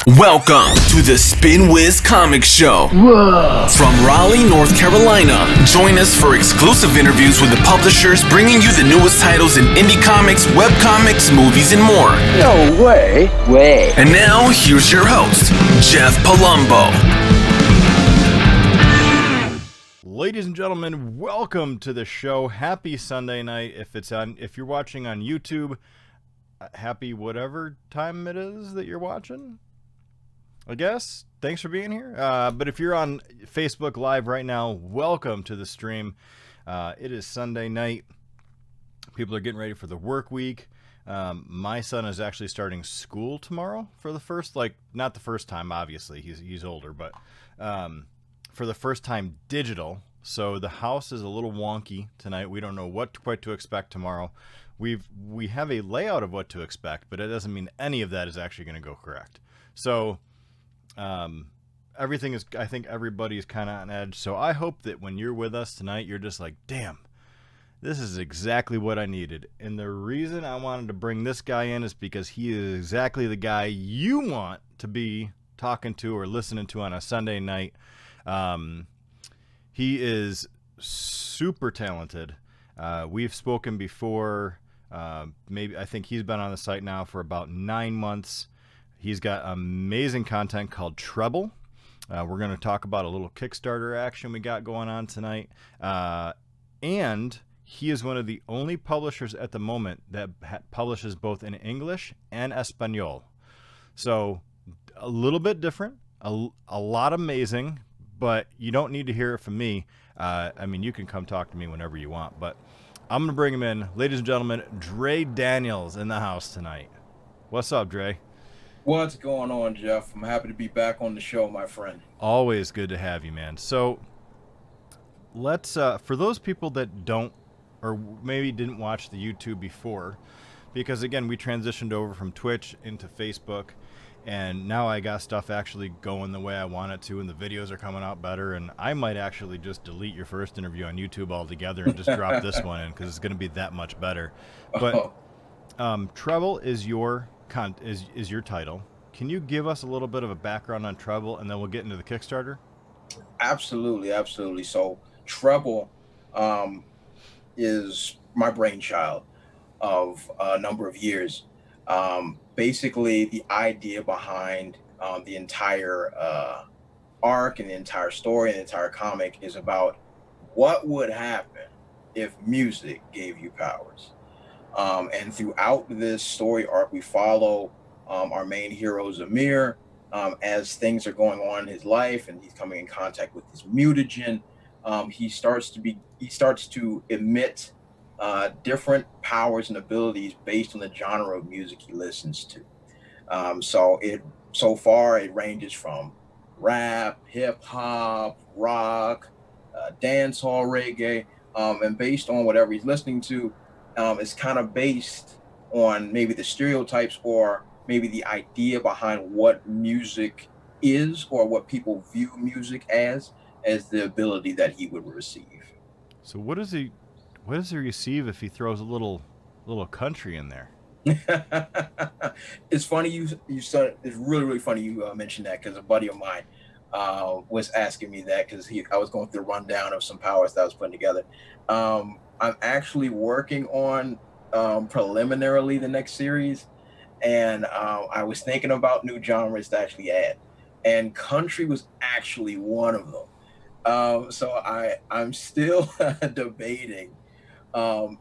Welcome to the Spin Wiz Comic Show. Whoa. From Raleigh, North Carolina. Join us for exclusive interviews with the publishers bringing you the newest titles in indie comics, webcomics, movies, and more. No way. And now, here's your host, Jeff Palumbo. Ladies and gentlemen, welcome to the show. Happy Sunday night. If you're watching on YouTube, happy whatever time it is that you're watching, I guess. Thanks for being here. But if you're on Facebook Live right now, welcome to the stream. It is Sunday night. People are getting ready for the work week. My son is actually starting school tomorrow for the first, not the first time, obviously. He's older, but for the first time digital. So the house is a little wonky tonight. We don't know what quite to expect tomorrow. We have a layout of what to expect, but it doesn't mean any of that is actually going to go correct. So everything is, I think everybody's kind of on edge. So I hope that when you're with us tonight, you're just like, damn, this is exactly what I needed. And the reason I wanted to bring this guy in is because he is exactly the guy you want to be talking to or listening to on a Sunday night. He is super talented. We've spoken before. I think he's been on the site now for about 9 months. He's got amazing content called TREBLE. We're going to talk about a little Kickstarter action we got going on tonight. And he is one of the only publishers at the moment that publishes both in English and Espanol. So a little bit different, a lot amazing, but you don't need to hear it from me. You can come talk to me whenever you want, but I'm going to bring him in. Ladies and gentlemen, Dre Daniels in the house tonight. What's up, Dre? What's going on, Jeff? I'm happy to be back on the show, my friend. Always good to have you, man. So let's, for those people that don't, or maybe didn't watch the YouTube before, because again, we transitioned over from Twitch into Facebook, and now I got stuff actually going the way I want it to, and the videos are coming out better, and I might actually just delete your first interview on YouTube altogether and just drop this one in, because it's going to be that much better. But TREBLE is your title. Can you give us a little bit of a background on TREBLE, and then we'll get into the Kickstarter? Absolutely. So TREBLE is my brainchild of a number of years. Basically, the idea behind the entire arc and the entire story and the entire comic is about what would happen if music gave you powers. And throughout this story arc, we follow our main hero, Zamir, as things are going on in his life and he's coming in contact with his mutagen. He starts to emit different powers and abilities based on the genre of music he listens to. So far it ranges from rap, hip hop, rock, dancehall, reggae, and based on whatever he's listening to, it's kind of based on maybe the stereotypes or maybe the idea behind what music is or what people view music as the ability that he would receive. So what does he receive if he throws a little country in there? It's funny it's really funny you mentioned that, because a buddy of mine was asking me that, because I was going through a rundown of some powers that I was putting together. I'm actually working on preliminarily the next series, and I was thinking about new genres to actually add, and country was actually one of them. So I'm still debating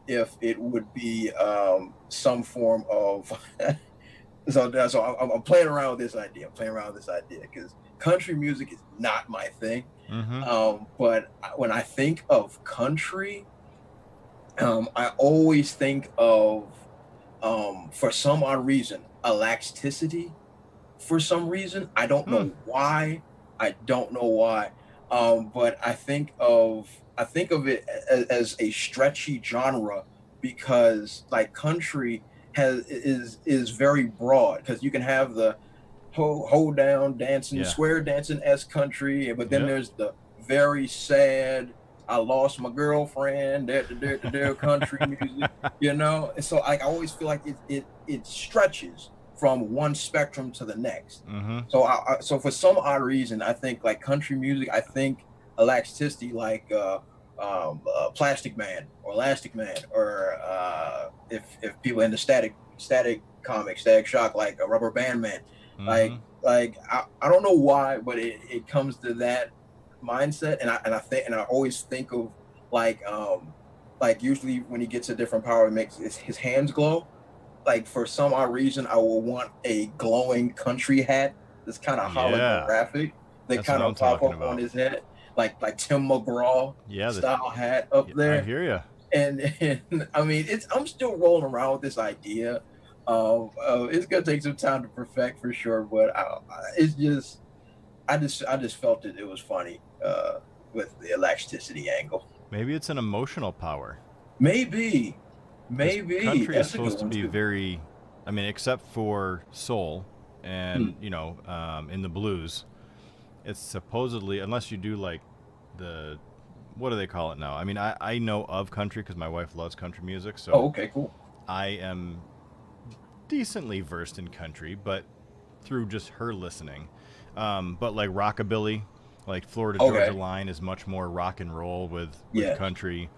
if it would be some form of so I'm playing around with this idea. Because country music is not my thing. Mm-hmm. But when I think of country, I always think of for some odd reason elasticity. For some reason, I don't know why. But I think of it as a stretchy genre, because like country is very broad, because you can have the hold down dancing, square dancing country, but then there's the very sad, I lost my girlfriend, country music, And so I always feel like it stretches from one spectrum to the next. Mm-hmm. So for some odd reason, I think like country music, I think elasticity, like Plastic Man or Elastic Man, or if people into static comics, Static Shock, like a Rubber Band Man, Mm-hmm. like I don't know why, but it comes to that mindset, and I always think of like usually when he gets a different power, it makes his hands glow. Like for some odd reason, I will want a glowing country hat that's kind of Yeah, holographic that that's what kind I'm of pop talking up on about. his head, like Tim McGraw Yeah, style hat up I there. hear you. And I mean, I'm still rolling around with this idea. It's gonna take some time to perfect for sure, but it's just I just felt that it was funny with the elasticity angle. Maybe it's an emotional power. Maybe, Because maybe country is that's a good supposed to one be too. very, I mean, except for soul Hmm. and, in the blues, it's supposedly, unless you do like the, what do they call it now? I mean, I know of country because my wife loves country music, Oh, so okay, cool. I am decently versed in country, but through just her listening. But like rockabilly, like Florida Georgia Okay, Line is much more rock and roll with yes. country,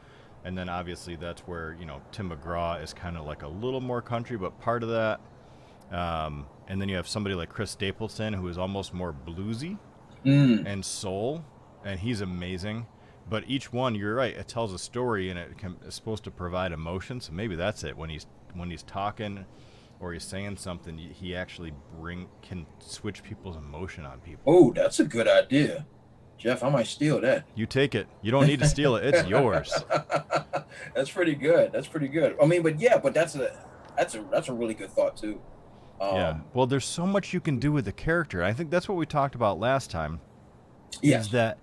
and then obviously that's where Tim McGraw is kind of like a little more country, but part of that. And then you have somebody like Chris Stapleton who is almost more bluesy Mm, and soul, and he's amazing. But each one, you're right, it tells a story and it's supposed to provide emotion. So maybe that's it. When he's talking or he's saying something, he actually can switch people's emotion on people. oh, that's a good idea, Jeff. I might steal that. You take it. You don't need to steal it. It's yours. That's pretty good. That's pretty good. I mean, but yeah, but that's a really good thought too. Yeah. Um, Well, there's so much you can do with the character. I think that's what we talked about last time. Is yes, that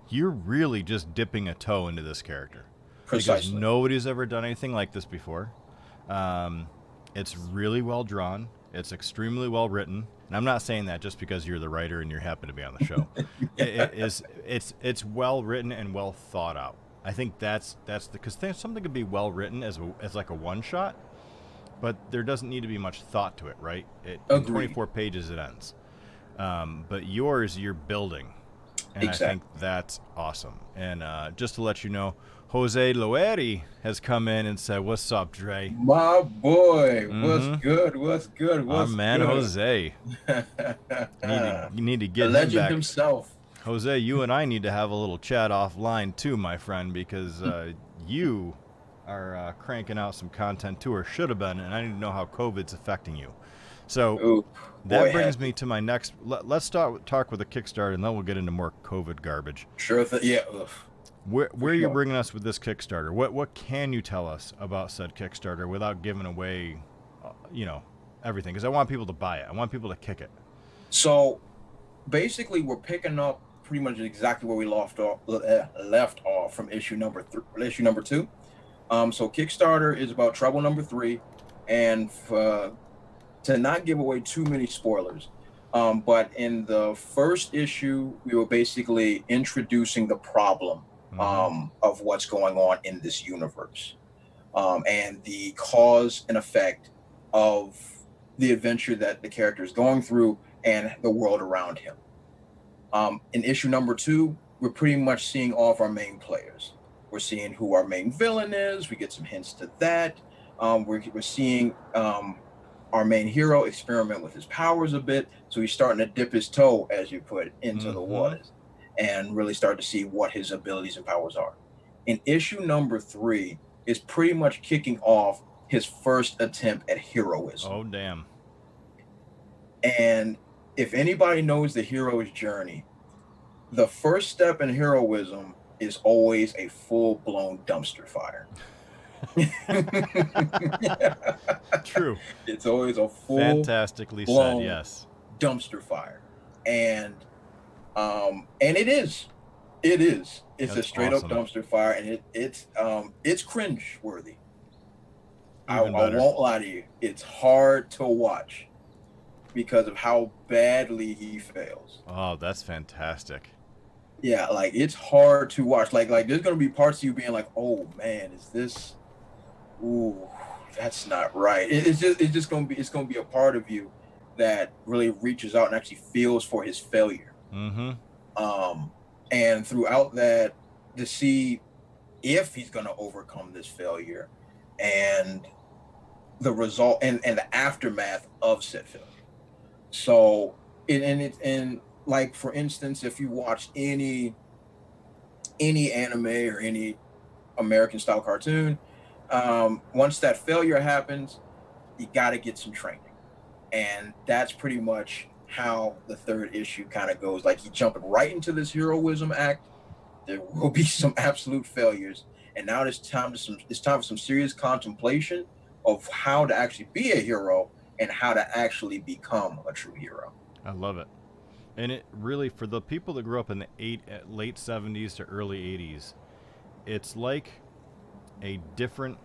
you're really just dipping a toe into this character because precisely. nobody's ever done anything like this before. Um, it's really well drawn. It's extremely well written, and I'm not saying that just because you're the writer and you happen to be on the show. It is it's well written and well thought out. I think that's because something could be well written as like a one shot, but there doesn't need to be much thought to it, right? In Agreed. 24 pages it ends. But yours, you're building, and I think Exactly. that's awesome. And just to let you know, Jose Loeri has come in and said, "What's up, Dre?" My boy, what's Mm-hmm. good? What's good? Our What's man good? Jose. The You need to get him legend back. himself. Jose, you and I need to have a little chat offline too, my friend, because you are cranking out some content too, or should have been, and I need to know how COVID's affecting you. So Oh, boy, that it has brings me to my next. Let's talk with the Kickstarter, and then we'll get into more COVID garbage. sure thing. Yeah, ugh, Where for are you sure. bringing us with this Kickstarter? What can you tell us about said Kickstarter without giving away, everything? Because I want people to buy it. I want people to kick it. So basically, we're picking up pretty much exactly where we left off from issue number two. So Kickstarter is about Trouble number three, and to not give away too many spoilers. But in the first issue, we were basically introducing the problem Mm-hmm. of what's going on in this universe, and the cause and effect of the adventure that the character is going through and the world around him. In issue number two, we're pretty much seeing all of our main players. We're seeing who our main villain is. We get some hints to that. We're seeing our main hero experiment with his powers a bit. So he's starting to dip his toe, as you put, into the Mm-hmm. waters and really start to see what his abilities and powers are. In issue number three is pretty much kicking off his first attempt at heroism. Oh damn. And if anybody knows the hero's journey, the first step in heroism is always a full blown dumpster fire. True. It's always a full Fantastically said. blown Yes. dumpster fire. And it's a That's straight up awesome. dumpster fire, and it's cringe worthy. I Even better. won't lie to you. It's hard to watch because of how badly he fails. Oh, that's fantastic. Yeah, like it's hard to watch. Like there's gonna be parts of you being like, oh man, is this ooh, that's not right. It's just gonna be a part of you that really reaches out and actually feels for his failure. Mm-hmm. Um, and throughout that, to see if he's gonna overcome this failure and the result and the aftermath of said failure. So and like for instance, if you watch any anime or any American style cartoon, once that failure happens, you got to get some training, and that's pretty much how the third issue kind of goes. Like you jump right into this heroism act. There will be some absolute failures, and now it's time for some serious contemplation of how to actually be a hero and how to actually become a true hero. I love it. And it really, for the people that grew up in the late 70s to early 80s, it's like a different,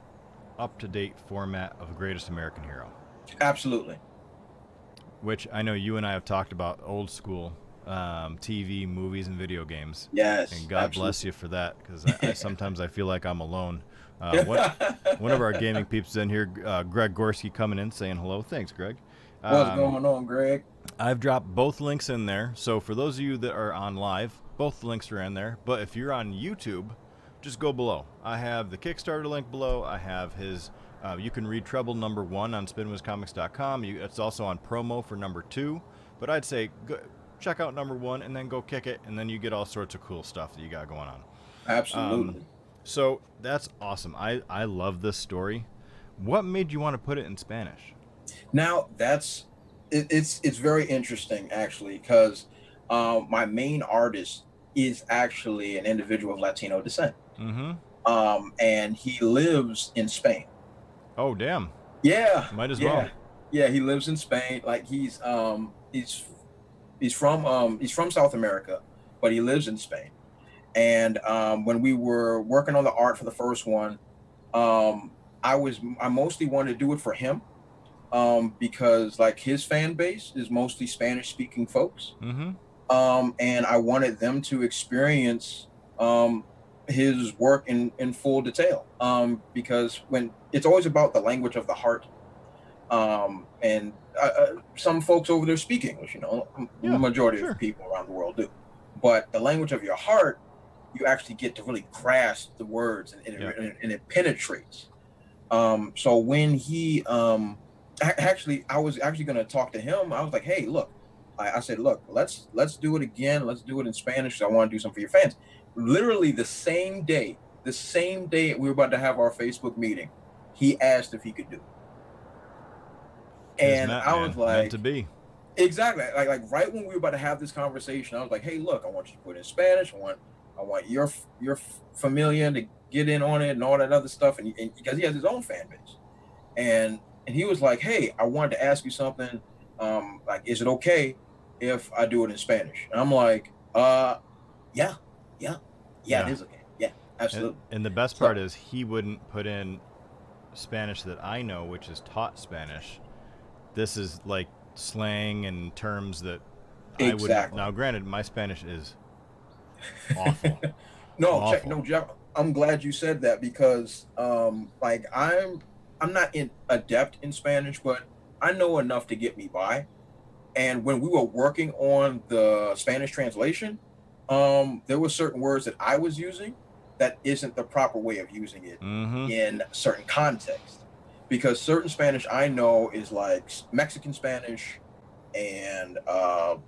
up-to-date format of Greatest American Hero. Absolutely. Which I know you and I have talked about old school TV, movies, and video games. Yes. And God absolutely. bless you for that, because sometimes I feel like I'm alone. One of our gaming peeps in here, Greg Gorski, coming in saying hello. Thanks, Greg. What's going on, Greg? I've dropped both links in there. So for those of you that are on live, both links are in there. But if you're on YouTube, just go below. I have the Kickstarter link below. I have his... you can read Treble number 1 on spinwizcomics.com. It's also on promo for number 2. But I'd say go, check out number 1 and then go kick it, and then you get all sorts of cool stuff that you got going on. Absolutely. So that's awesome. I love this story. What made you want to put it in Spanish? Now it's very interesting actually, because my main artist is actually an individual of Latino descent. Mm-hmm. And he lives in Spain. Oh, damn. Yeah. Might as well. Yeah, he lives in Spain. Like he's from South America, but he lives in Spain. And when we were working on the art for the first one, I mostly wanted to do it for him, because like his fan base is mostly Spanish speaking folks. Mm-hmm. And I wanted them to experience his work in full detail, because when it's always about the language of the heart, and some folks over there speak English, the majority of people around the world do, but the language of your heart, you actually get to really grasp the words, and it penetrates. So when he I was actually going to talk to him. I was like, hey, look, I said, look, let's do it again. Let's do it in Spanish. I want to do something for your fans. Literally the same day we were about to have our Facebook meeting, he asked if he could do it. And I was like, meant to be. Exactly. Like right when we were about to have this conversation, I was like, hey, look, I want you to put it in Spanish. I want your familia to get in on it and all that other stuff. And because he has his own fan base. And he was like, hey, I wanted to ask you something. Like, is it okay if I do it in Spanish? And I'm like, yeah, it is okay. Yeah, absolutely. And the best part is he wouldn't put in Spanish that I know, which is taught Spanish. This is like slang and terms that I wouldn't. Now, granted, my Spanish is awful. No, Jeff, I'm glad you said that, because like I'm not adept in Spanish, but I know enough to get me by. And when we were working on the Spanish translation, there were certain words that I was using that isn't the proper way of using it in certain contexts. Because certain Spanish I know is like Mexican Spanish and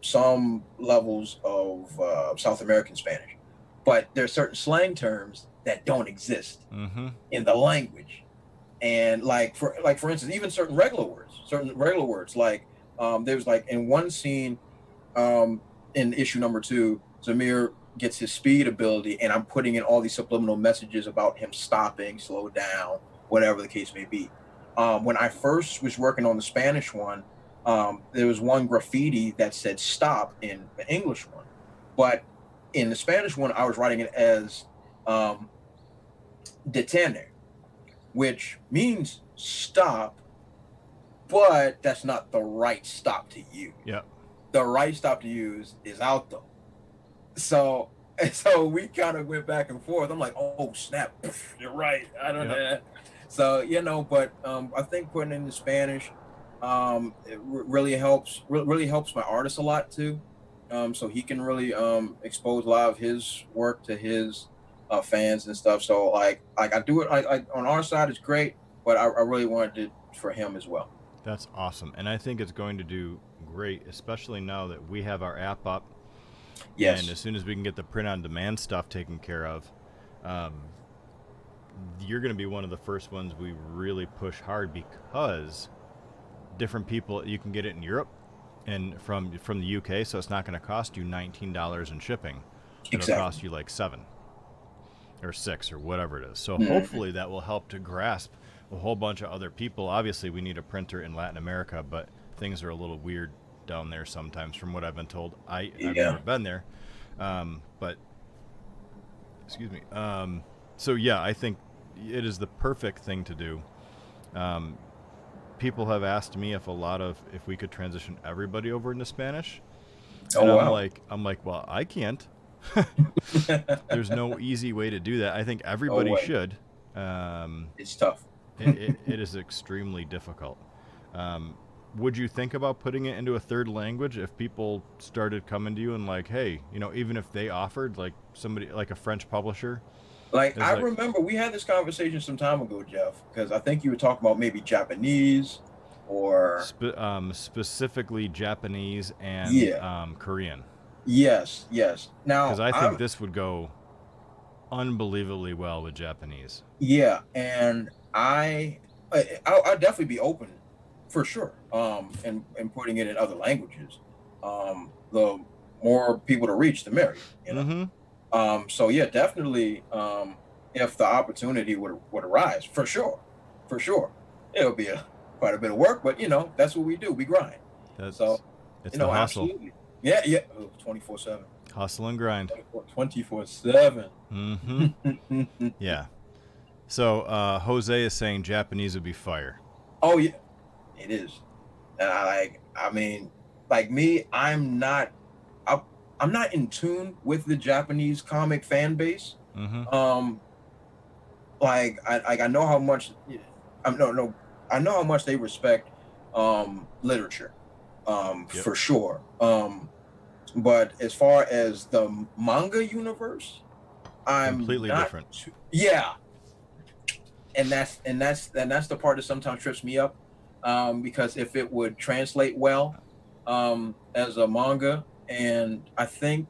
some levels of South American Spanish. But there are certain slang terms that don't exist in the language. And like for instance, even certain regular words, like there's like in one scene in issue number 2, Zamir gets his speed ability, and I'm putting in all these subliminal messages about him stopping, slow down, whatever the case may be. When I first was working on the Spanish one, there was one graffiti that said stop in the English one, but in the Spanish one, I was writing it as detene, which means stop, but that's not the right stop to use. Yeah. The right stop to use is alto. So we kind of went back and forth. I'm like, oh snap, you're right. I don't know. So but I think putting it in Spanish, really helps. Really helps my artist a lot too. So he can really expose a lot of his work to his fans and stuff. So like I do it. Like on our side, it's great, but I really wanted it for him as well. That's awesome, and I think it's going to do great, especially now that we have our app up. Yes. And as soon as we can get the print-on-demand stuff taken care of, you're going to be one of the first ones we really push hard, because different people, you can get it in Europe and from the UK, so it's not going to cost you $19 in shipping. It'll cost you like $7 or $6 or whatever it is. So hopefully that will help to grasp a whole bunch of other people. Obviously, we need a printer in Latin America, but things are a little weird down there sometimes, from what I've been told. I've never been there, but excuse me. So yeah, I think it is the perfect thing to do. People have asked me if we could transition everybody over into Spanish. And I'm like, well, I can't. There's no easy way to do that. I think everybody should. It's tough. it is extremely difficult. Would you think about putting it into a third language if people started coming to you and like, hey, even if they offered, like somebody like a French publisher? Like I remember we had this conversation some time ago, Jeff, because I think you were talking about maybe Japanese or specifically Japanese and Korean. Yes. Now, because I think this would go unbelievably well with Japanese. Yeah, and I'll definitely be open for sure. And putting it in other languages. The more people to reach, the merrier. So yeah, definitely. If the opportunity would arise, for sure, it'll be quite a bit of work, but that's what we do. We grind. It's the hustle. Absolutely. Yeah. 24/7. Hustle and grind. 24/7. Yeah. So Jose is saying Japanese would be fire. Oh yeah, it is. And I mean, like me, I'm not in tune with the Japanese comic fan base. Like I know how much I know how much they respect literature, for sure. But as far as the manga universe, I'm completely different. Yeah, and that's the part that sometimes trips me up, because if it would translate well as a manga, and I think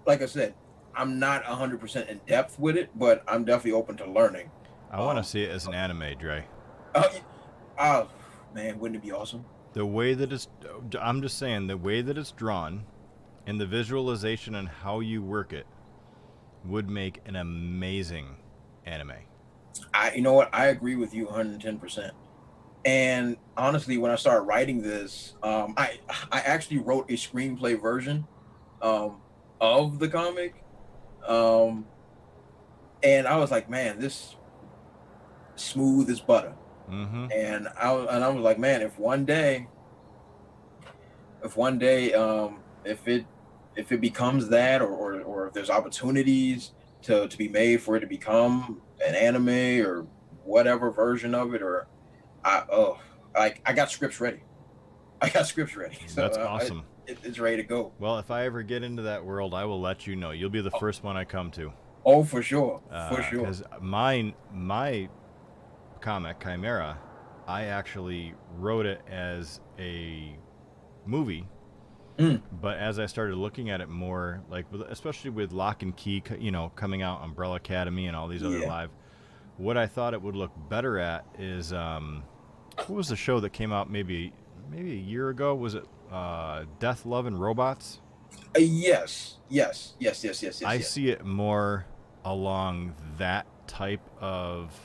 like I said, I'm not 100% in depth with it, but I'm definitely open to learning. I want to see it as an anime, Dre. Oh man, wouldn't it be awesome? The way that I'm just saying, the way that it's drawn and the visualization and how you work it would make an amazing anime. You know what? I agree with you 110%. And honestly, when I started writing this, I actually wrote a screenplay version of the comic. And I was like, man, this smooth as butter. And I was like, man, if one day, if it becomes that, or if there's opportunities to be made for it to become an anime or whatever version of it, or I got scripts ready. So that's awesome. It's ready to go. Well, if I ever get into that world, I will let you know. You'll be the first one I come to. Oh, for sure. Because my comic, Chimera, I actually wrote it as a movie. But as I started looking at it more, like especially with Lock and Key, coming out, Umbrella Academy and all these other live, what I thought it would look better at is what was the show that came out maybe a year ago? Was it Death, Love, and Robots? Yes. I see it more along that type of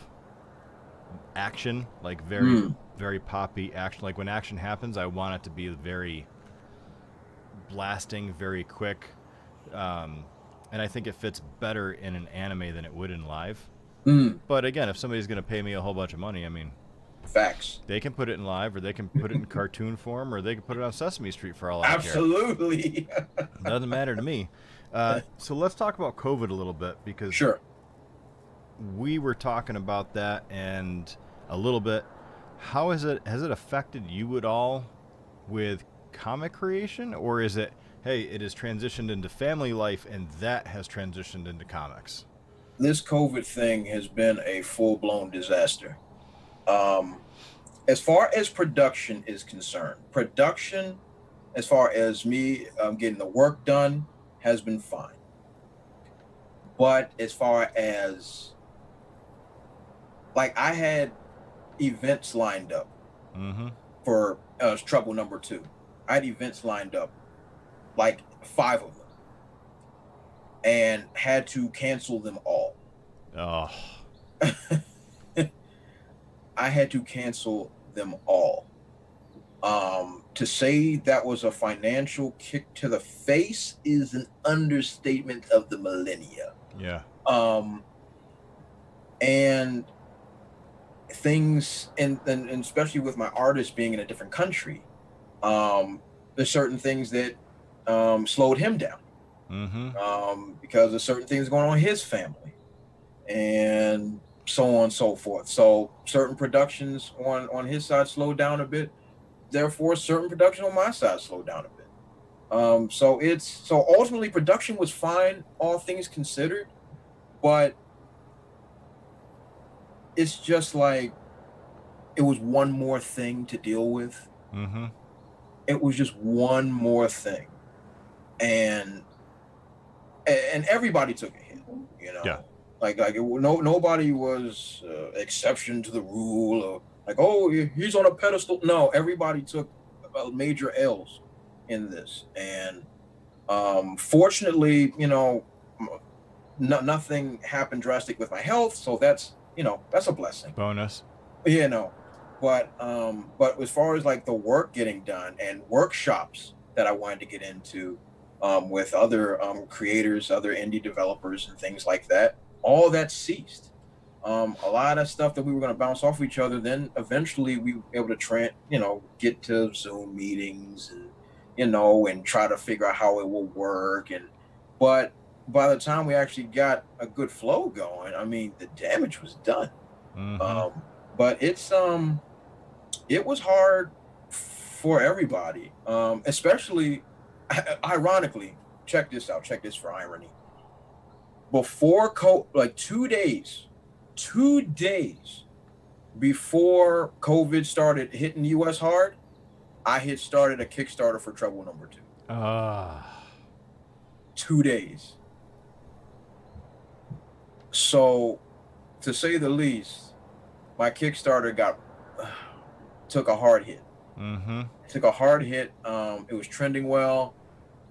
action, like very very poppy action. Like when action happens, I want it to be very blasting, very quick, and I think it fits better in an anime than it would in live. But again, if somebody's going to pay me a whole bunch of money, I mean, facts. They can put it in live, or they can put it in cartoon form, or they can put it on Sesame Street for all I care. Absolutely. Doesn't matter to me. So let's talk about COVID a little bit, because sure. we were talking about that and a little bit. Has it affected you at all with comic creation, or is it, hey, it has transitioned into family life and that has transitioned into comics? This COVID thing has been a full-blown disaster. As far as production is concerned, as far as me getting the work done, has been fine. But as far as, like, I had events lined up Mm-hmm. for Trouble Number 2. I had events lined up, like 5 of them, and had to cancel them all. Oh. I had to cancel them all. To say that was a financial kick to the face is an understatement of the millennia. Yeah. And things, and especially with my artist being in a different country, there's certain things that slowed him down. Mm-hmm. Because there's certain things going on in his family, and so on and so forth. So certain productions on his side slowed down a bit. Therefore, certain production on my side slowed down a bit. So ultimately production was fine, all things considered, but it's just like it was one more thing to deal with. Mm-hmm. It was just one more thing, and everybody took a hit, you know. Yeah. Like nobody was exception to the rule, or like, oh, he's on a pedestal. No, everybody took major L's in this, and fortunately, you know, nothing happened drastic with my health, so that's, you know, that's a blessing, Bonus. you know. But as far as like the work getting done and workshops that I wanted to get into with other creators, other indie developers, and things like that, all that ceased. A lot of stuff that we were going to bounce off each other, then eventually we were able to get to Zoom meetings, and and try to figure out how it will work. But by the time we actually got a good flow going, I mean, the damage was done. Mm-hmm. But it was hard for everybody, especially, ironically. Check this out. Check this for irony. Before like 2 days before COVID started hitting the U.S. hard, I had started a Kickstarter for Trouble Number 2. 2 days. So, to say the least, my Kickstarter took a hard hit. Mm-hmm. It took a hard hit. It was trending well,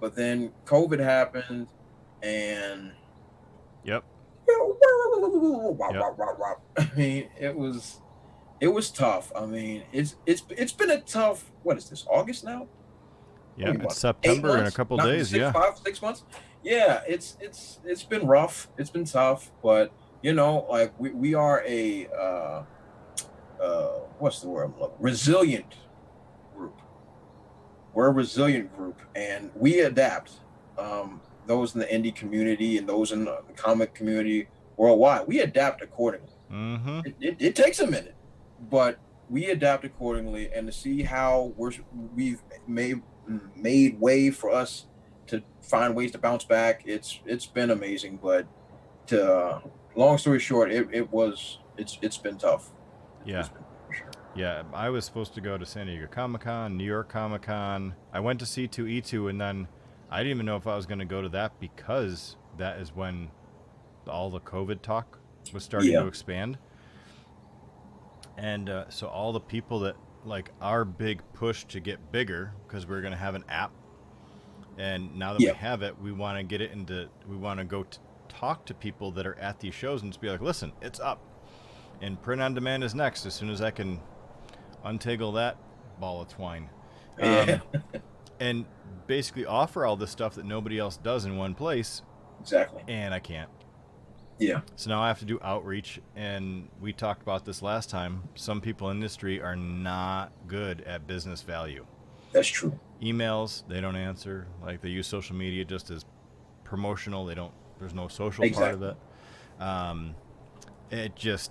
but then COVID happened, and Yep. I mean, it was tough. I mean, it's been a tough. What is this? August now? Yeah, it's September in a couple days. 6 months. Yeah, it's been rough. It's been tough, but like we are a what's the word I'm looking? Resilient group. We're a resilient group, and we adapt. Those in the indie community and those in the comic community worldwide, we adapt accordingly. Mm-hmm. It takes a minute, but we adapt accordingly, and to see how we've made way for us to find ways to bounce back, it's been amazing. But long story short, it's been tough. Yeah. It's been, for sure. Yeah, I was supposed to go to San Diego Comic-Con, New York Comic-Con. I went to C2E2, and then I didn't even know if I was going to go to that, because that is when all the COVID talk was starting to expand. And so all the people that, like, our big push to get bigger, because we're going to have an app, and now that we have it, we want to get it into, we want to go talk to people that are at these shows and just be like, listen, it's up. And print on demand is next, as soon as I can untangle that ball of twine. And basically offer all this stuff that nobody else does in one place. Exactly. And I can't. Yeah. So now I have to do outreach, and we talked about this last time. Some people in the industry are not good at business value. That's true. Emails, they don't answer. Like, they use social media just as promotional. There's no social part of it. it just,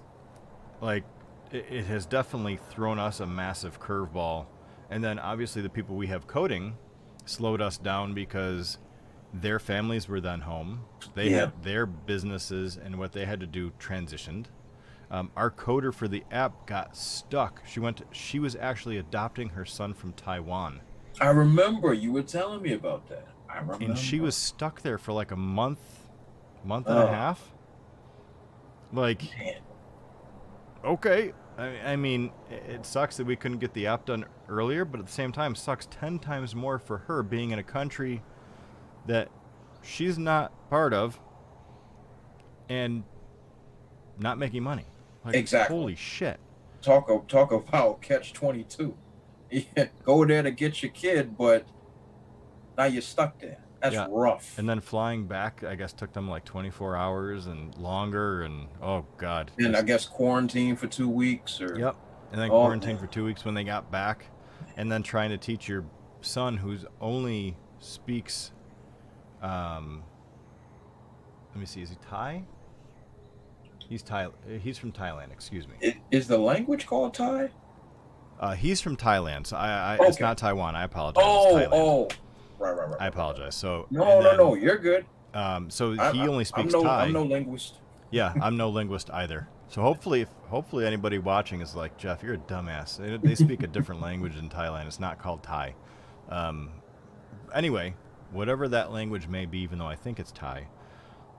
like, it has definitely thrown us a massive curveball. And then obviously the people we have coding slowed us down because their families were then home. They had their businesses and what they had to do transitioned. Our coder for the app got stuck. She was actually adopting her son from Taiwan. I remember you were telling me about that. I remember. And she was stuck there for like a month and a half. Like, man. Okay. I mean, it sucks that we couldn't get the app done earlier, but at the same time, sucks 10 times more for her being in a country that she's not part of and not making money. Like, Exactly. Holy shit. Talk about catch-22. Yeah, go there to get your kid, but now you're stuck there. That's rough. And then flying back, I guess, took them like 24 hours and longer, and oh god. And I guess quarantine for 2 weeks, or Yep. And then quarantine for 2 weeks when they got back, and then trying to teach your son, who's only speaks, let me see, is he Thai? He's from Thailand. Excuse me. Is the language called Thai? He's from Thailand, so Okay. It's not Taiwan. I apologize. Right. I apologize. So no, you're good. So he only speaks Thai. I'm no linguist. Yeah, I'm no linguist either. So hopefully anybody watching is like, Jeff, you're a dumbass. They speak a different language in Thailand. It's not called Thai. Anyway, whatever that language may be, even though I think it's Thai,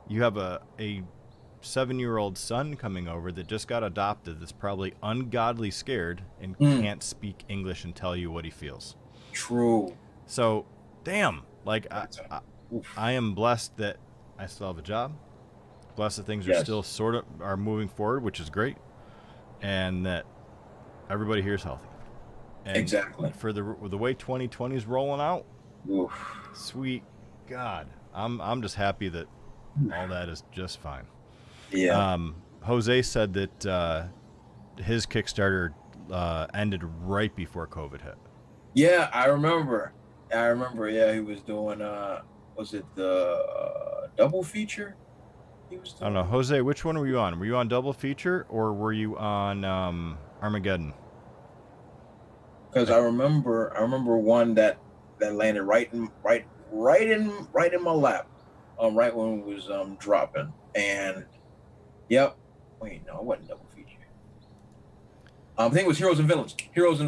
you have a 7-year-old son coming over that just got adopted that's probably ungodly scared and can't speak English and tell you what he feels. True. So, damn. Like, I am blessed that I still have a job. Blessed that things are still sort of are moving forward, which is great. And that everybody here is healthy. And exactly. For the way 2020 is rolling out, sweet God. I'm just happy that all that is just fine. Yeah. Jose said that his Kickstarter ended right before COVID hit. Yeah, I remember. Yeah, he was doing. Was it the double feature? He was doing? I don't know, Jose. Which one were you on? Were you on double feature or were you on Armageddon? Because I remember one that landed right in my lap, right when it was dropping. And yep, wait, no, it wasn't double feature. I think it was Heroes and Villains. Okay. Heroes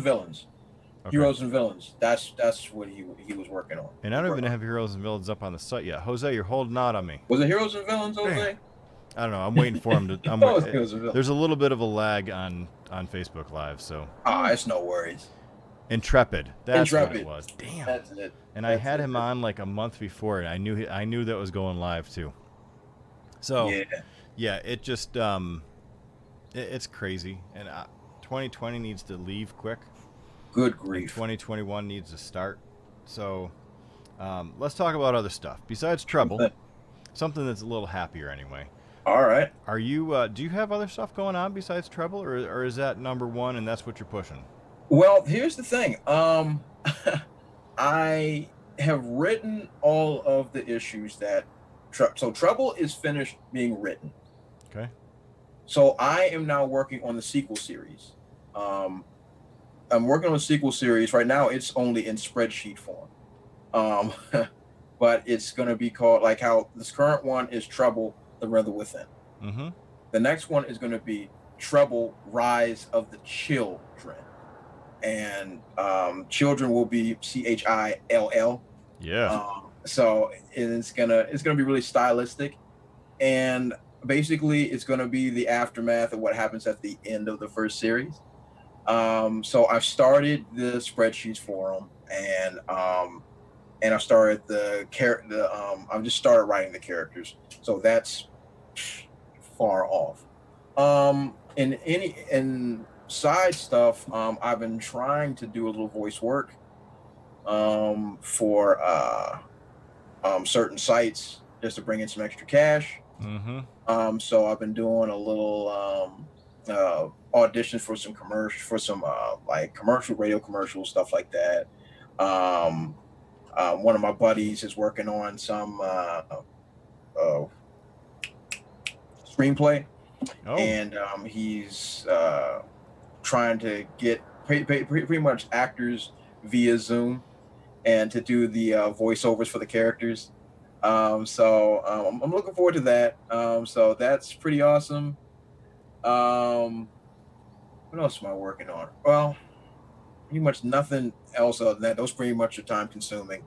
and Villains. That's what he was working on. And I don't even have Heroes and Villains up on the site yet. Jose, you're holding out on me. Was it Heroes and Villains, Jose? I don't know. I'm waiting for him to. There's a little bit of a lag on Facebook Live, so. It's no worries. Intrepid. That's what it was. Damn. That's it. And I had him on like a month before, and I knew that was going live too. So, yeah, it just it's crazy, and 2020 needs to leave quick. Good grief. And 2021 needs to start. So, let's talk about other stuff besides Treble. Something that's a little happier anyway. All right. Are you? Do you have other stuff going on besides Treble, or is that number one and that's what you're pushing? Well, here's the thing. I have written all of the issues that so Treble is finished being written. Okay. So I am now working on the sequel series. I'm working on the sequel series right now. It's only in spreadsheet form, but it's going to be called, like how this current one is Treble: The River Within. Mm-hmm. The next one is going to be Treble: Rise of the Children. And children will be CHILL. Yeah. So it's gonna be really stylistic, and basically it's gonna be the aftermath of what happens at the end of the first series. So I've started the spreadsheets for them, and I started I've just started writing the characters. So that's far off. In side stuff, I've been trying to do a little voice work for certain sites just to bring in some extra cash. Mm-hmm. So I've been doing a little auditions for some like commercial radio commercials, stuff like that. One of my buddies is working on some screenplay Oh, and he's trying to get pretty much actors via Zoom and to do the voiceovers for the characters. I'm looking forward to that. So that's pretty awesome. Um, what else am I working on? Well, pretty much nothing else other than that. Those pretty much are time consuming.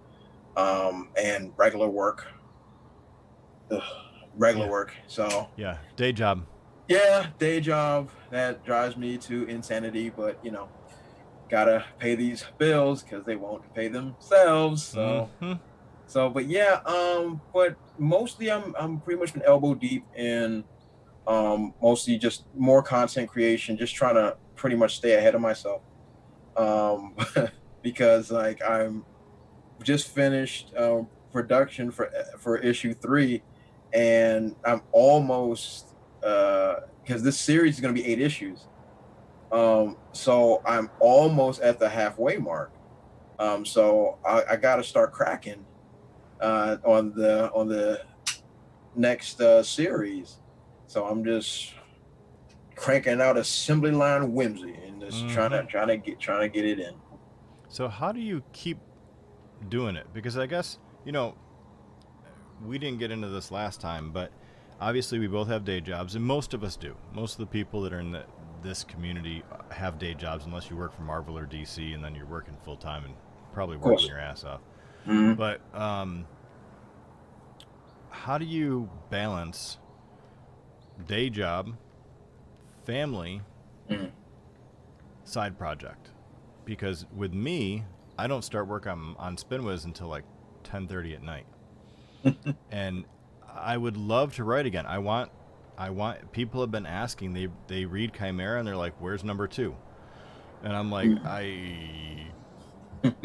And regular work. Ugh, regular yeah, work. So yeah. Day job. yeah, day job that drives me to insanity, but gotta pay these bills because they won't pay themselves. Mm-hmm. But yeah, but mostly I'm pretty much been elbow deep in mostly just more content creation, just trying to pretty much stay ahead of myself. Um, because like I'm just finished production for issue 3, and I'm almost because this series is going to be 8 issues. So I'm almost at the halfway mark. So I got to start cracking on the next series. So I'm just cranking out assembly line whimsy and just Mm-hmm. trying to get it in. So how do you keep doing it? Because I guess, we didn't get into this last time, but obviously we both have day jobs, and most of us do. Most of the people that are in this community have day jobs, unless you work for Marvel or DC, and then you're working full time and probably Of working course. your ass off. Mhm. But how do you balance day job, family, Mhm. side project? Because with me, I don't start work on Spinwiz until like 10:30 at night. And I would love to write again. I want people have been asking, they read Chimera and they're like, "Where's number 2?" And I'm like, I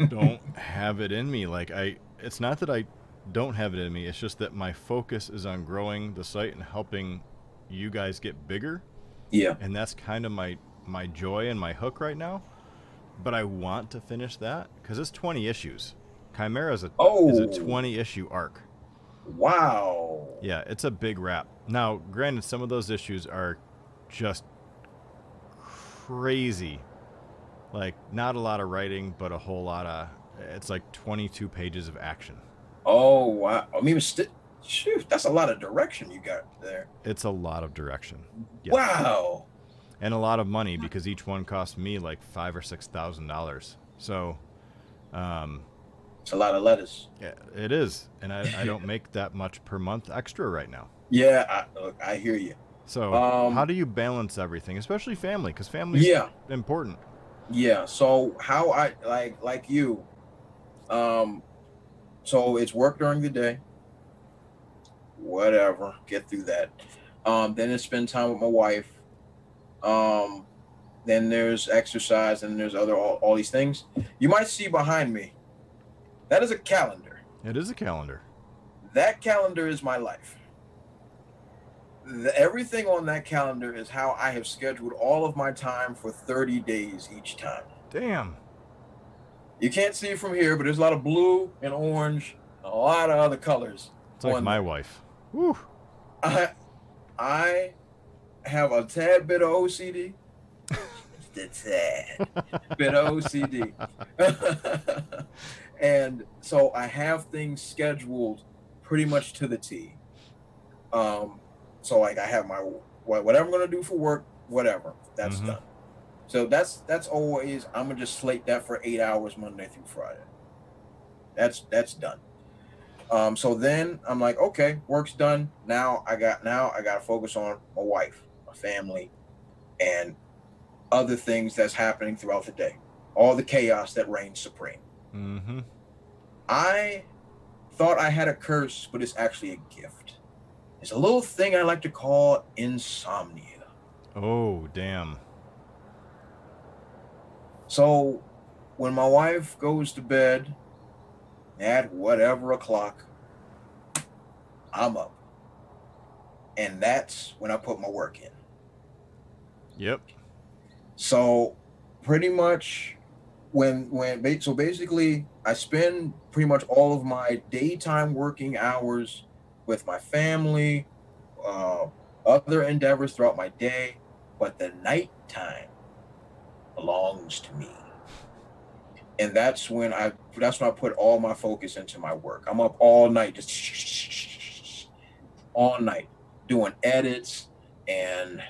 don't have it in me. Like it's not that I don't have it in me. It's just that my focus is on growing the site and helping you guys get bigger, Yeah. and that's kind of my joy and my hook right now. But I want to finish that cuz it's 20 issues. Chimera is a Oh, 20 issue arc. wow. Yeah, it's a big wrap. Now, granted, some of those issues are just crazy. Like, not a lot of writing, but a whole lot of. It's like 22 pages of action. Oh, wow. I mean, shoot, that's a lot of direction you got there. It's a lot of direction. Yep, Wow. and a lot of money because each one cost me like $5,000 or $6,000. So, um, It's a lot of lettuce. yeah, it is, and I don't make that much per month extra right now. Yeah, look, I hear you. So, how Um, do you balance everything, especially family? Because family's yeah, important. yeah. So how I like you. Um, so it's work during the day. Whatever, get through that. Then it's spend time with my wife. Um, then there's exercise, and there's all these things. You might see behind me. That is a calendar. It is a calendar. That calendar is my life. Everything on that calendar is how I have scheduled all of my time for 30 days each time. Damn. You can't see it from here, but there's a lot of blue and orange, and a lot of other colors It's like on my there. wife. Woo. I I have a tad bit of OCD. Just a tad bit of OCD. And so I have things scheduled pretty much to the T. Um, so like I have my whatever I'm gonna do for work, whatever, that's Mm-hmm. done. So that's always I'm gonna just slate that for 8 hours Monday through Friday. That's done. So then I'm like, okay, work's done. Now I got to focus on my wife, my family, and other things that's happening throughout the day. All the chaos that reigns supreme. Mm-hmm. I thought I had a curse, but it's actually a gift. It's a little thing I like to call insomnia. Oh, damn. So when my wife goes to bed at whatever o'clock, I'm up. And that's when I put my work in. Yep. So pretty much so basically I spend pretty much all of my daytime working hours with my family, uh, other endeavors throughout my day, but the nighttime belongs to me. And that's when I put all my focus into my work. I'm up all night, just all night, doing edits and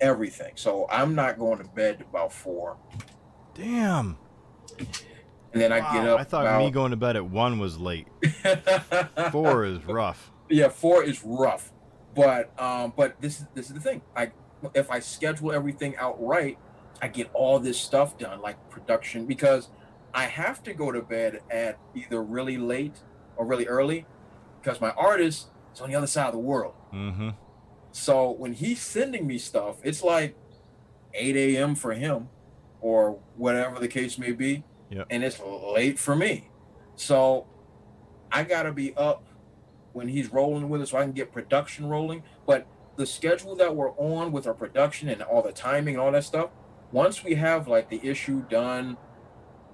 everything. So I'm not going to bed about 4. Damn. And then I get Wow, up I thought about me going to bed at 1 was late. 4 is rough. Yeah, 4 is rough. But this is the thing. If I schedule everything out right, I get all this stuff done, like production, because I have to go to bed at either really late or really early because my artist is on the other side of the world. Mm-hmm. So when he's sending me stuff, it's like 8 a.m. for him or whatever the case may be. Yep. And it's late for me. So I got to be up when he's rolling with it so I can get production rolling. But the schedule that we're on with our production and all the timing and all that stuff, once we have like the issue done,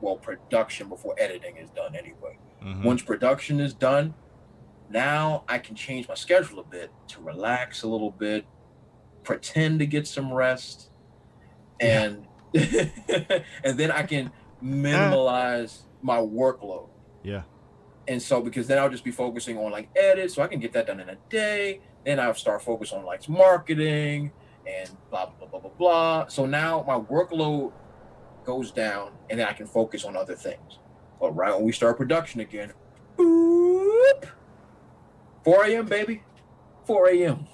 well, production before editing is done anyway. Mm-hmm. Once production is done, now I can change my schedule a bit to relax a little bit, pretend to get some rest, and and then I can minimalize my workload. Yeah. And so, because then I'll just be focusing on like edits, so I can get that done in a day. Then I'll start focusing on like marketing and blah, blah, blah, blah, blah. So now my workload goes down and then I can focus on other things. But right when we start production again, boop, 4 a.m., baby. 4 a.m.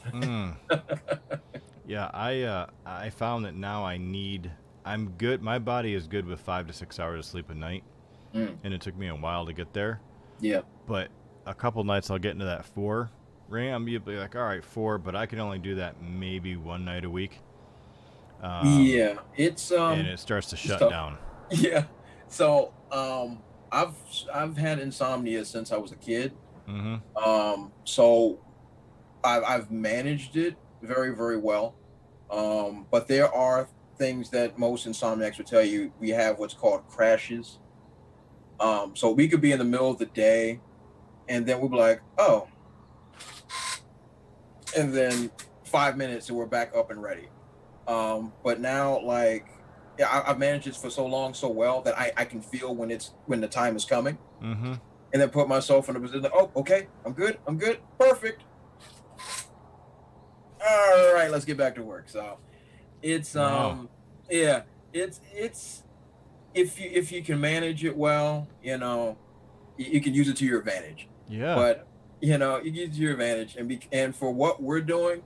Yeah, I found that now I'm good. My body is good with 5 to 6 hours of sleep a night. And it took me a while to get there. Yeah. But a couple nights I'll get into that 4 range. I'm usually like, all right, 4, but I can only do that maybe one night a week. Yeah, it's and it starts to shut down. Yeah. So I've had insomnia since I was a kid. Mm-hmm. So I've managed it very, very well. But there are things that most insomniacs would tell you. We have what's called crashes. So we could be in the middle of the day and then we'll be like, oh, and then 5 minutes and we're back up and ready. But now, like, yeah, I've managed this for so long, so well that I can feel when the time is coming. Mm-hmm. And then put myself in a position, oh, okay, I'm good, perfect. All right, let's get back to work. So it's Wow. yeah, it's if you can manage it well, you can use it to your advantage. Yeah. But you can use it to your advantage and for what we're doing,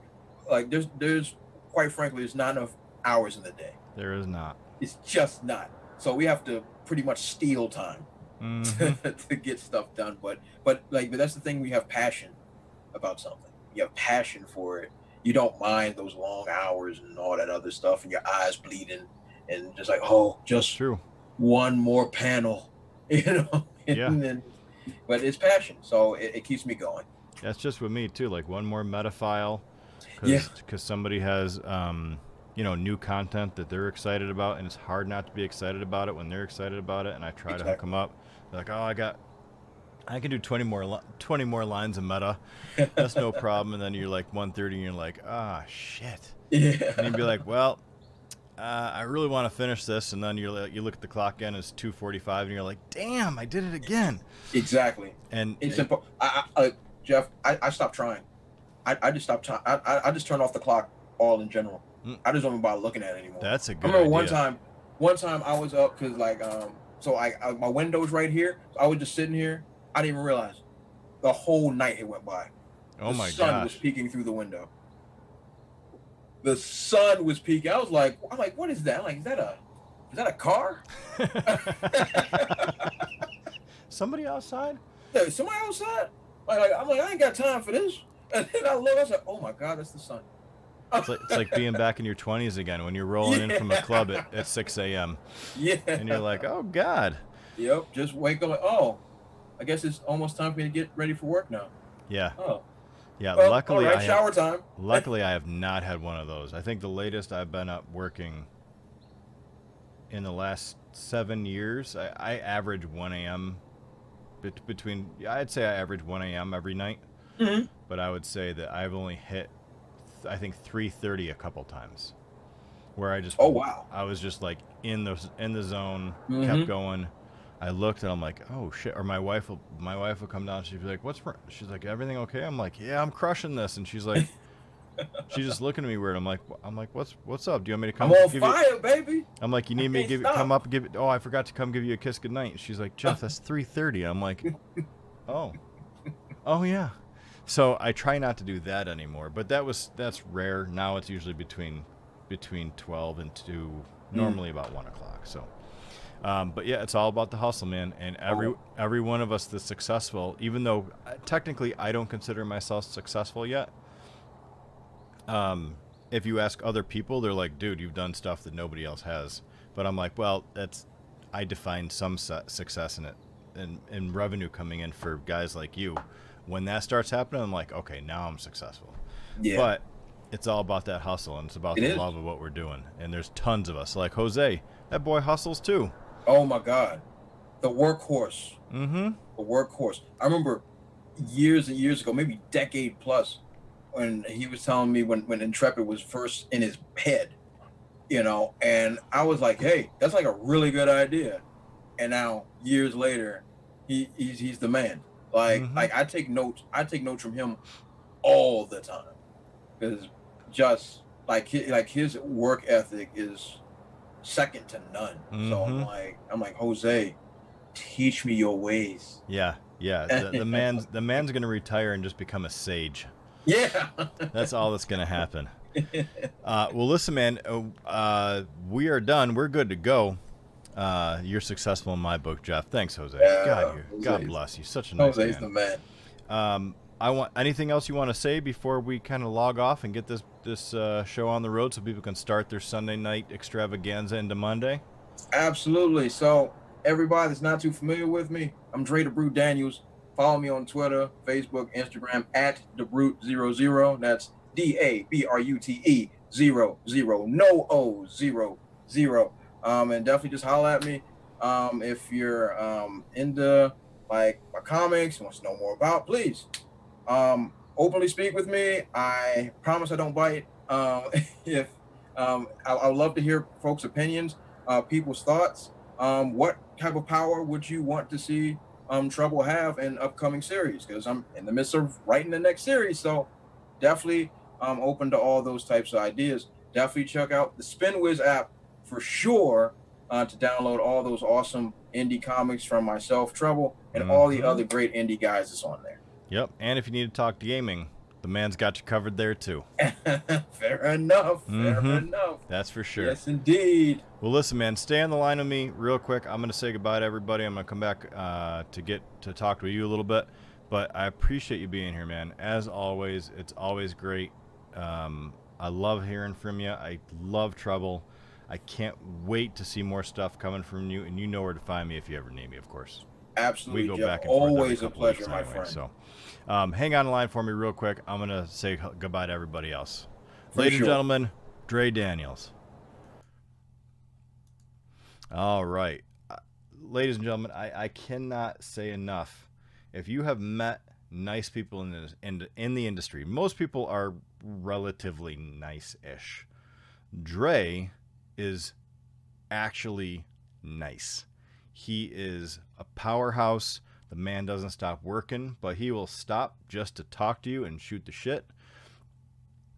like there's quite frankly, there's not enough hours in the day. There is not. It's just not. So we have to pretty much steal time to get stuff done. But that's the thing. We have passion about something. You have passion for it. You don't mind those long hours and all that other stuff, and your eyes bleeding, and just like, oh, just true. One more panel, Yeah. But it's passion, so it keeps me going. That's just with me too. Like one more meta file, because somebody has new content that they're excited about, and it's hard not to be excited about it when they're excited about it. And I try to hook them up. They're like, oh, I can do 20 more lines of meta. That's no problem. And then you're like 1:30 and you're like, ah, shit. Yeah. And you'd be like, well, I really want to finish this. And then you look at the clock again, it's 2:45 and you're like, damn, I did it again. Exactly. And it's simple. Jeff, I stopped trying. I just stopped trying. I just turned off the clock all in general. I just don't even bother looking at it anymore. That's a good I remember idea. one time I was up because so my window's right here. So I was just sitting here. I didn't even realize the whole night it went by. Oh my gosh. The sun was peeking through the window. The sun was peeking. I was like, what is that? I'm like, is that a car? Somebody outside? Yeah, somebody outside? I'm like, I ain't got time for this. And then I look, I was like, oh my God, that's the sun. It's like being back in your 20s again when you're rolling in from a club at 6 a.m. Yeah. And you're like, oh God. Yep. Just wake up like, oh, I guess it's almost time for me to get ready for work now. Yeah. Oh. Yeah. Well, luckily, all right, shower time. Luckily, I have not had one of those. I think the latest I've been up working in the last 7 years, I average 1 a.m. I'd say I average 1 a.m. every night. Mm-hmm. But I would say that I've only hit I think 3:30 a couple times, where I just Oh wow. I was just like in the zone, Mm-hmm. kept going. I looked and I'm like, oh shit. Or my wife will come down. She'd be like, what's wrong? She's like, everything okay? I'm like, yeah, I'm crushing this. And she's like, she's just looking at me weird. I'm like, what's up? Do you want me to come I'm on give fire, you? baby. I'm like, you need me to Can't stop. come up and give it? Oh, I forgot to come give you a kiss goodnight. And she's like, Jeff, that's 3:30. I'm like, oh yeah. So I try not to do that anymore. But that's rare. Now it's usually between 12 and 2, normally about 1 o'clock. So. But yeah, it's all about the hustle, man. And every one of us that's successful, even though technically I don't consider myself successful yet. If you ask other people, they're like, dude, you've done stuff that nobody else has. But I'm like, well, I define some success in it and revenue coming in for guys like you. When that starts happening, I'm like, okay, now I'm successful. Yeah. But it's all about that hustle, and it's about the love of what we're doing. And there's tons of us. Like Jose, that boy hustles too. Oh my God, the workhorse. Mm-hmm. The workhorse. I remember years and years ago, maybe decade plus, when he was telling me when Intrepid was first in his head, and I was like, hey, that's like a really good idea. And now years later, he's the man. Like I take notes from him all the time, because just like his work ethic is second to none. So I'm like, Jose, teach me your ways. Yeah. The man's gonna retire and just become a sage. Yeah. That's all that's gonna happen. Well, listen, man. We are done. We're good to go. You're successful in my book, Jeff. Thanks, Jose. God bless you. Such a nice Jose's man. the man. I want anything else you want to say before we kind of log off and get this show on the road so people can start their Sunday night extravaganza into Monday? Absolutely. So everybody that's not too familiar with me, I'm Dre Daniels. Follow me on Twitter, Facebook, Instagram at DeBrute00. That's DABRUTE 00. No O 00. And definitely just holler at me. If you're into like my comics and wants to know more about, please. Openly speak with me. I promise I don't bite. If I would love to hear folks' opinions, people's thoughts. What type of power would you want to see Treble have in upcoming series? Because I'm in the midst of writing the next series, so definitely open to all those types of ideas. Definitely check out the SpinWiz app for sure to download all those awesome indie comics from myself, Treble, and all the other great indie guys that's on there. Yep, and if you need to talk gaming, the man's got you covered there too. Fair enough. Fair enough. That's for sure. Yes, indeed. Well, listen, man, stay on the line with me real quick. I'm going to say goodbye to everybody. I'm going to come back to talk to you a little bit. But I appreciate you being here, man. As always, it's always great. I love hearing from you. I love Treble. I can't wait to see more stuff coming from you. And you know where to find me if you ever need me, of course. Absolutely, we go Jeff. back and forth Always a pleasure, my anyway, friend. So, hang on the line for me real quick. I'm going to say goodbye to everybody else. For Ladies sure. and gentlemen, Dre Daniels. All right. Ladies and gentlemen, I cannot say enough. If you have met nice people in the industry, most people are relatively nice-ish. Dre is actually nice. He is a powerhouse. The man doesn't stop working, but he will stop just to talk to you and shoot the shit.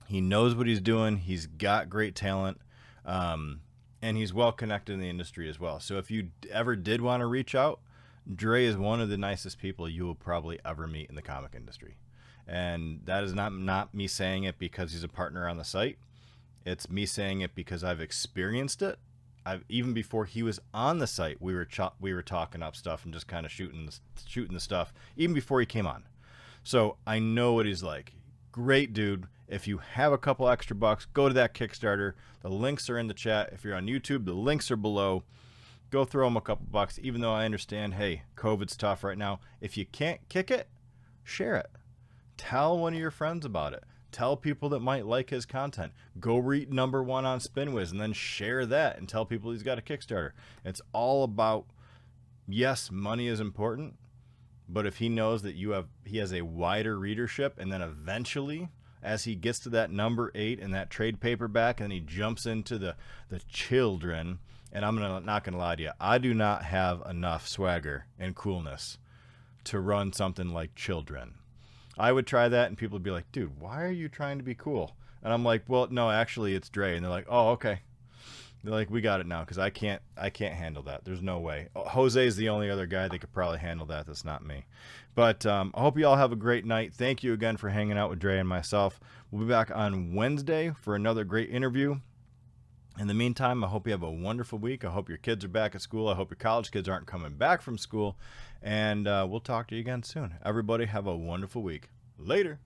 He knows what he's doing. He's got great talent. And he's well connected in the industry as well. So if you ever did want to reach out, Dre is one of the nicest people you will probably ever meet in the comic industry. And that is not me saying it because he's a partner on the site. It's me saying it because I've experienced it. Even before he was on the site, we were talking up stuff and just kind of shooting the stuff, even before he came on. So I know what he's like. Great dude. If you have a couple extra bucks, go to that Kickstarter. The links are in the chat. If you're on YouTube, the links are below. Go throw him a couple bucks, even though I understand, hey, COVID's tough right now. If you can't kick it, share it. Tell one of your friends about it. Tell people that might like his content. Go read #1 on SpinWiz and then share that and tell people he's got a Kickstarter. It's all about, yes, money is important, but if he knows that he has a wider readership and then eventually as he gets to that number 8 in that trade paperback, and he jumps into the children. And I'm not gonna lie to you, I do not have enough swagger and coolness to run something like children. I would try that, and people would be like, dude, why are you trying to be cool? And I'm like, well, no, actually, it's Dre. And they're like, oh, okay. They're like, we got it now, because I can't handle that. There's no way. Jose is the only other guy that could probably handle that. That's not me. But I hope you all have a great night. Thank you again for hanging out with Dre and myself. We'll be back on Wednesday for another great interview. In the meantime, I hope you have a wonderful week. I hope your kids are back at school. I hope your college kids aren't coming back from school. And we'll talk to you again soon. Everybody have a wonderful week. Later.